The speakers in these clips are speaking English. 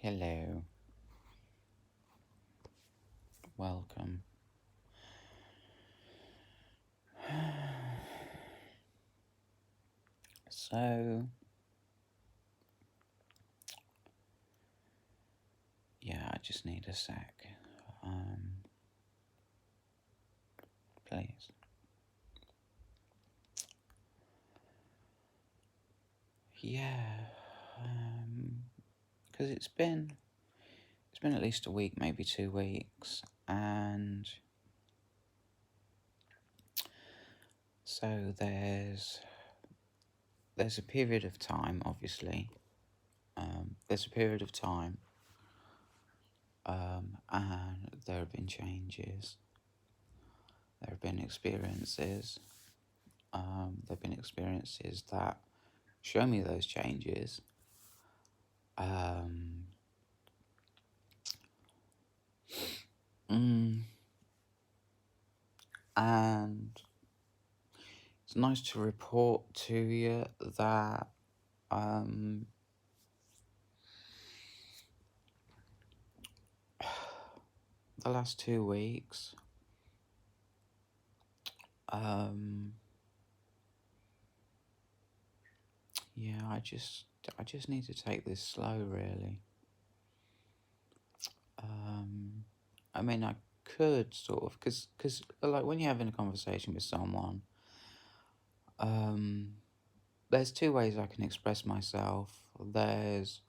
Hello, welcome. So, yeah, I just need a sec. Please. Yeah, because it's been at least a week, maybe 2 weeks, and so there's a period of time, obviously. There's a period of time, and there have been changes. There have been experiences. There have been experiences that show me those changes. Um, mm, and it's nice to report to you that the last 2 weeks, yeah, I just need to take this slow, really. I mean, I could sort of, because like when you're having a conversation with someone, there's two ways I can express myself. Because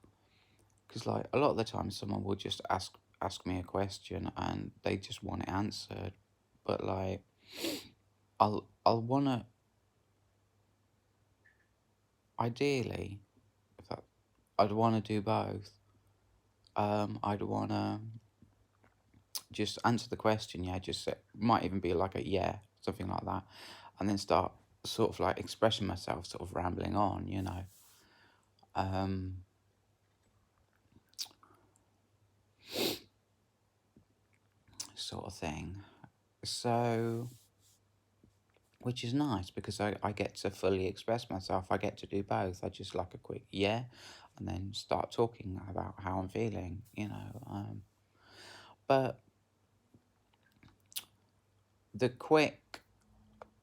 like a lot of the time someone will just ask me a question and they just want it answered, but like I'll wanna, ideally, if I, I'd want to do both. I'd want to just answer the question, yeah, just say, might even be like a yeah, something like that, and then start sort of like expressing myself, sort of rambling on, sort of thing. So, which is nice because I get to fully express myself. I get to do both. I just like a quick yeah, and then start talking about how I'm feeling. But the quick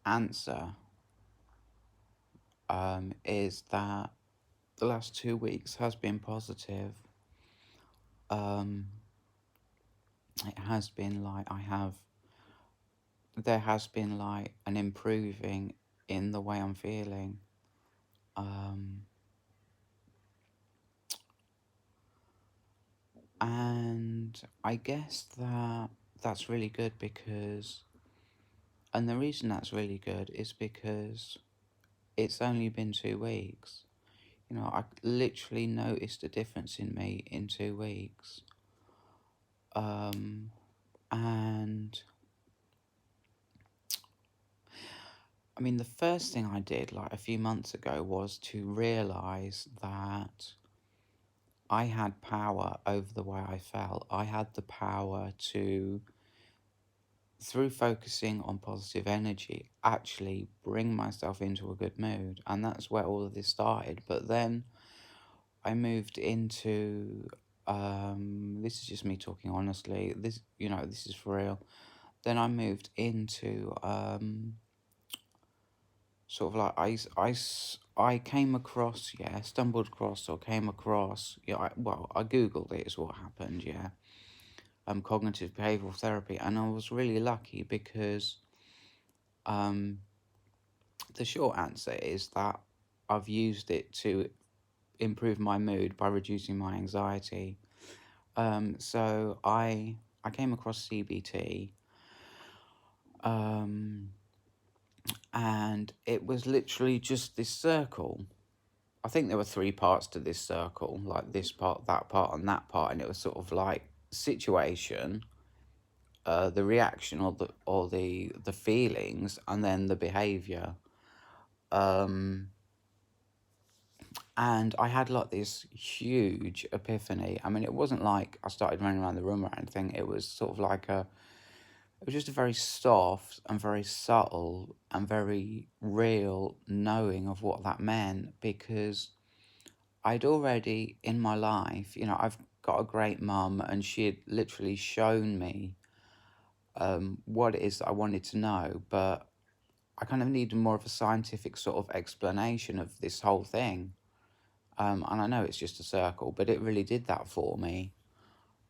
answer is that the last 2 weeks has been positive. It has been like there has been like an improving in the way I'm feeling. And I guess that's really good and the reason that's really good is because it's only been 2 weeks. I literally noticed a difference in me in 2 weeks. And I mean, the first thing I did like a few months ago was to realize that I had power over the way I felt. I had the power to, through focusing on positive energy, actually bring myself into a good mood. And that's where all of this started. But then I moved into, this is just me talking honestly, this is for real. Then I moved into, sort of like, I came across, stumbled across or came across, I Googled it is what happened, cognitive behavioural therapy, and I was really lucky because, the short answer is that I've used it to improve my mood by reducing my anxiety. So I came across CBT, and it was literally just this circle. I think there were 3 parts to this circle, like this part, that part, and that part, and it was sort of like situation, the reaction or the feelings, and then the behavior. And I had like this huge epiphany. I mean, it wasn't like I started running around the room or anything. It was sort of like it was just a very soft and very subtle and very real knowing of what that meant, because I'd already in my life, got a great mum, and she had literally shown me what it is that I wanted to know, but I kind of needed more of a scientific sort of explanation of this whole thing. And I know it's just a circle, but it really did that for me.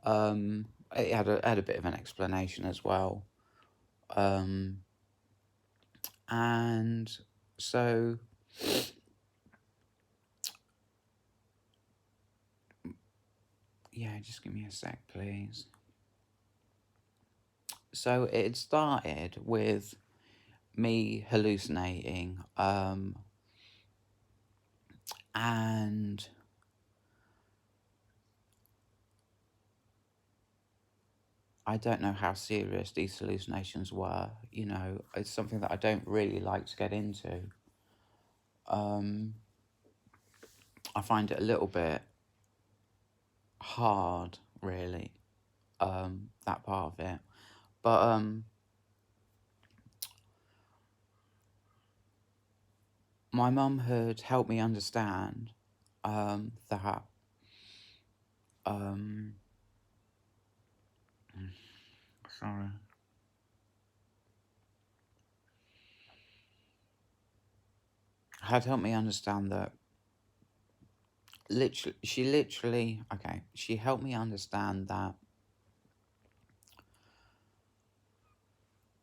It had a bit of an explanation as well. Um, and so, yeah, just give me a sec, please. So it started with me hallucinating, and I don't know how serious these hallucinations were. You know, it's something that I don't really like to get into. Um, I find it a little bit hard, really, that part of it. But my mum had helped me understand that um, sorry, had helped me understand that she helped me understand that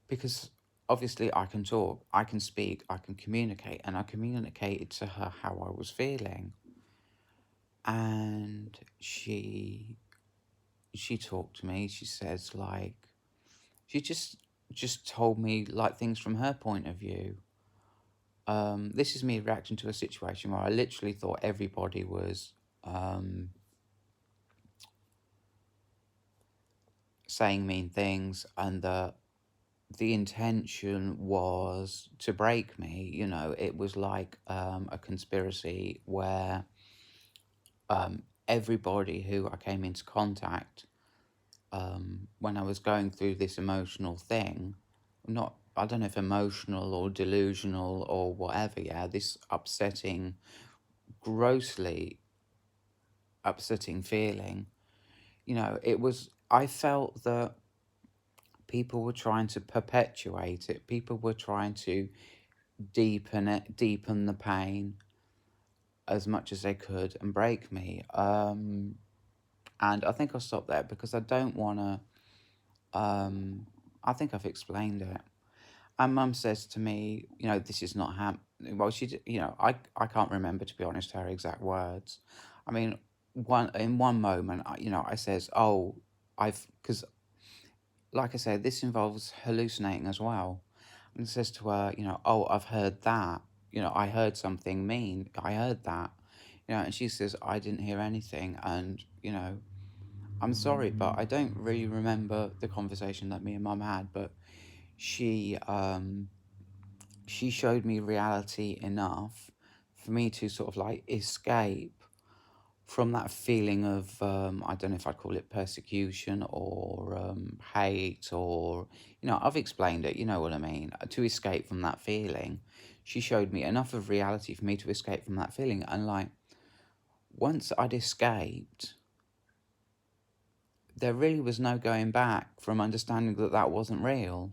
because obviously I can talk, I can speak, I can communicate, and I communicated to her how I was feeling, and she talked to me. She says like she just told me like things from her point of view. This is me reacting to a situation where I literally thought everybody was saying mean things, and the intention was to break me. You know, it was like a conspiracy where everybody who I came into contact when I was going through this emotional thing, not, I don't know if emotional or delusional or whatever, yeah, this upsetting, grossly upsetting feeling, you know, it was, I felt that people were trying to perpetuate it. People were trying to deepen it, deepen the pain as much as they could and break me. And I think I'll stop there because I don't want to, I think I've explained it. And mum says to me, you know, this is not well, you know, I can't remember, to be honest, her exact words. I mean, in one moment, you know, I says, oh, because like I said, this involves hallucinating as well. And it says to her, you know, oh, I've heard that. You know, I heard something mean. I heard that. You know, and she says, I didn't hear anything. And, you know, I'm sorry, but I don't really remember the conversation that me and mum had. But she, she showed me reality enough for me to sort of like escape from that feeling of I don't know if I'd call it persecution or hate, or you know, I've explained it, you know what I mean, to escape from that feeling. She showed me enough of reality for me to escape from that feeling, and like once I'd escaped, there really was no going back from understanding that that wasn't real,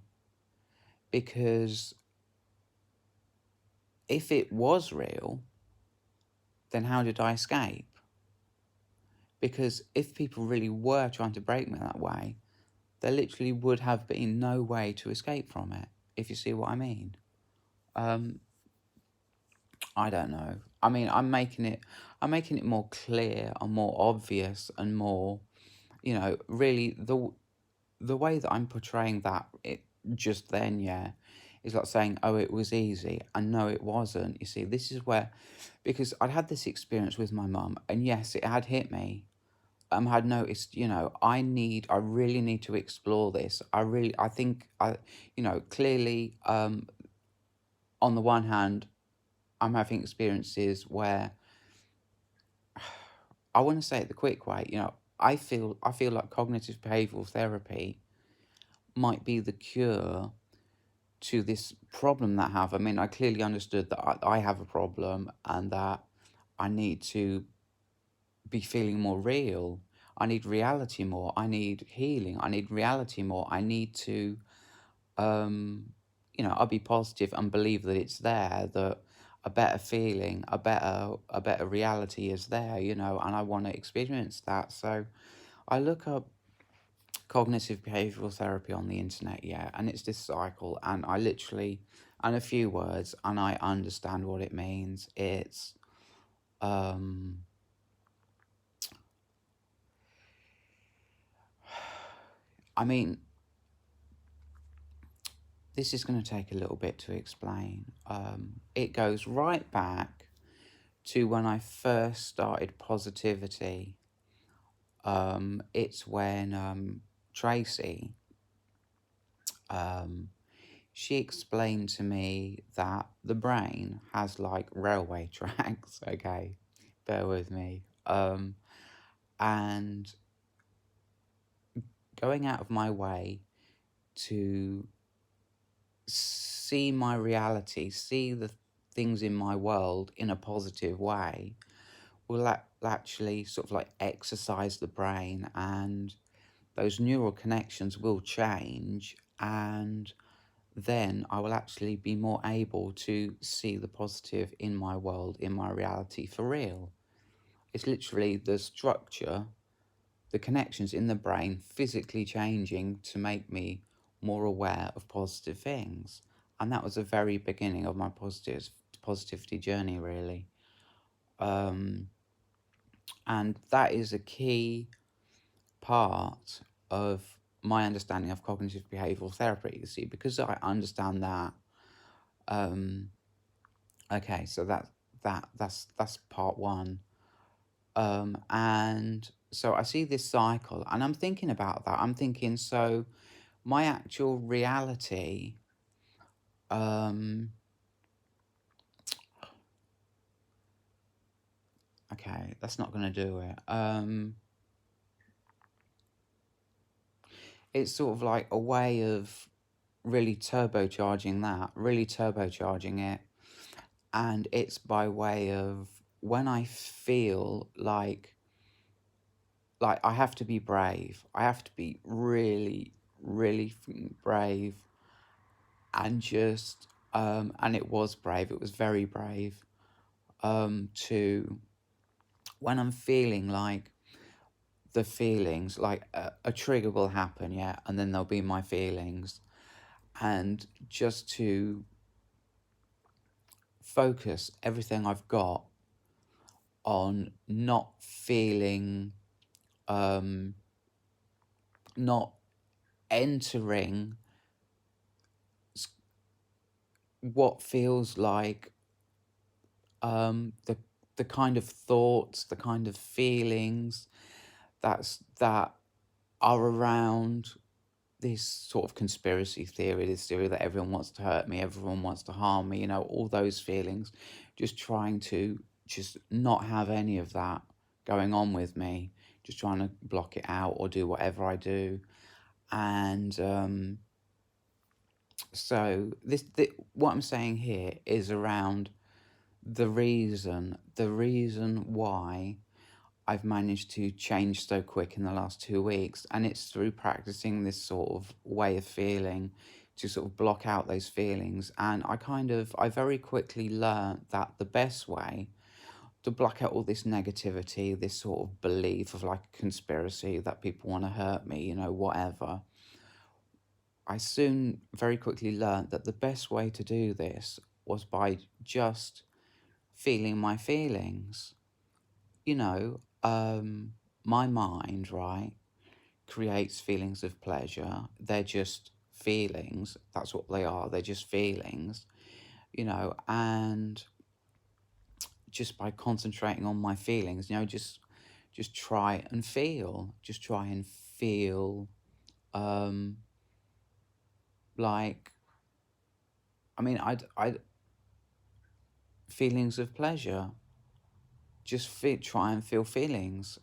because if it was real, then how did I escape? Because if people really were trying to break me that way, there literally would have been no way to escape from it, if you see what I mean. Um, I don't know. I mean, I'm making it more clear and more obvious and more, you know, really the way that I'm portraying that it just then, yeah, is like saying, oh, it was easy, and no, it wasn't. You see, this is where, because I'd had this experience with my mum, and yes, it had hit me. Had noticed, you know, I really need to explore this. I think you know, clearly, on the one hand, I'm having experiences where I want to say it the quick way, you know, I feel like cognitive behavioural therapy might be the cure to this problem that I have. I mean, I clearly understood that I have a problem and that I need to be feeling more real. I need reality more. I need healing. I need reality more. I need to, um, I'll be positive and believe that it's there, that a better feeling, a better reality is there, and I want to experience that. So I look up cognitive behavioral therapy on the internet, yeah, and it's this cycle, and I literally, and a few words, and I understand what it means. It's, um, I mean, this is going to take a little bit to explain. It goes right back to when I first started positivity. It's when Tracy, um, she explained to me that the brain has like railway tracks. Okay, bear with me. And going out of my way to see my reality, see the things in my world in a positive way, will actually sort of like exercise the brain, and those neural connections will change, and then I will actually be more able to see the positive in my world, in my reality for real. It's literally the structure, the connections in the brain physically changing to make me more aware of positive things. And that was the very beginning of my positivity journey, really. Um, and that is a key part of my understanding of cognitive behavioral therapy, you see, because I understand that. um, okay, so that's part one. And so I see this cycle, and I'm thinking about that. I'm thinking, so my actual reality, um, okay, that's not going to do it. It's sort of like a way of really turbocharging that, really turbocharging it. And it's by way of when I feel like I have to be brave. I have to be really, really brave, and just and it was brave. It was very brave. To when I'm feeling like the feelings, like a trigger will happen, yeah, and then there'll be my feelings, and just to focus everything I've got on not feeling, not entering what feels like the kind of thoughts, the kind of feelings that are around this sort of conspiracy theory, this theory that everyone wants to hurt me, everyone wants to harm me, all those feelings, just trying to just not have any of that going on with me, just trying to block it out or do whatever I do. And so what I'm saying here is around the reason why I've managed to change so quick in the last 2 weeks. And it's through practicing this sort of way of feeling to sort of block out those feelings. And I very quickly learned that the best way to block out all this negativity, this sort of belief of like a conspiracy that people want to hurt me, whatever. I soon very quickly learned that the best way to do this was by just feeling my feelings. you know, my mind, right, creates feelings of pleasure. They're just feelings. That's what they are. They're just feelings, and just by concentrating on my feelings, just try and feel. Just try and feel, um, like, I mean, I feelings of pleasure. Try and feel feelings.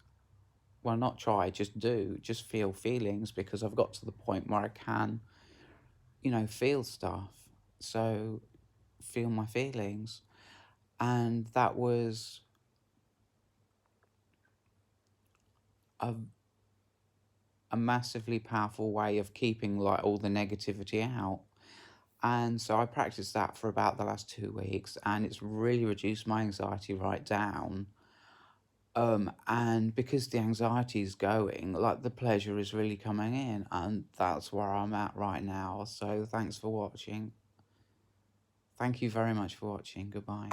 Well, not try, just do. Just feel feelings, because I've got to the point where I can, feel stuff. So feel my feelings. And that was a a massively powerful way of keeping like all the negativity out. And so I practiced that for about the last 2 weeks, and it's really reduced my anxiety right down. And because the anxiety is going, like the pleasure is really coming in, and that's where I'm at right now. So thanks for watching. Thank you very much for watching. Goodbye.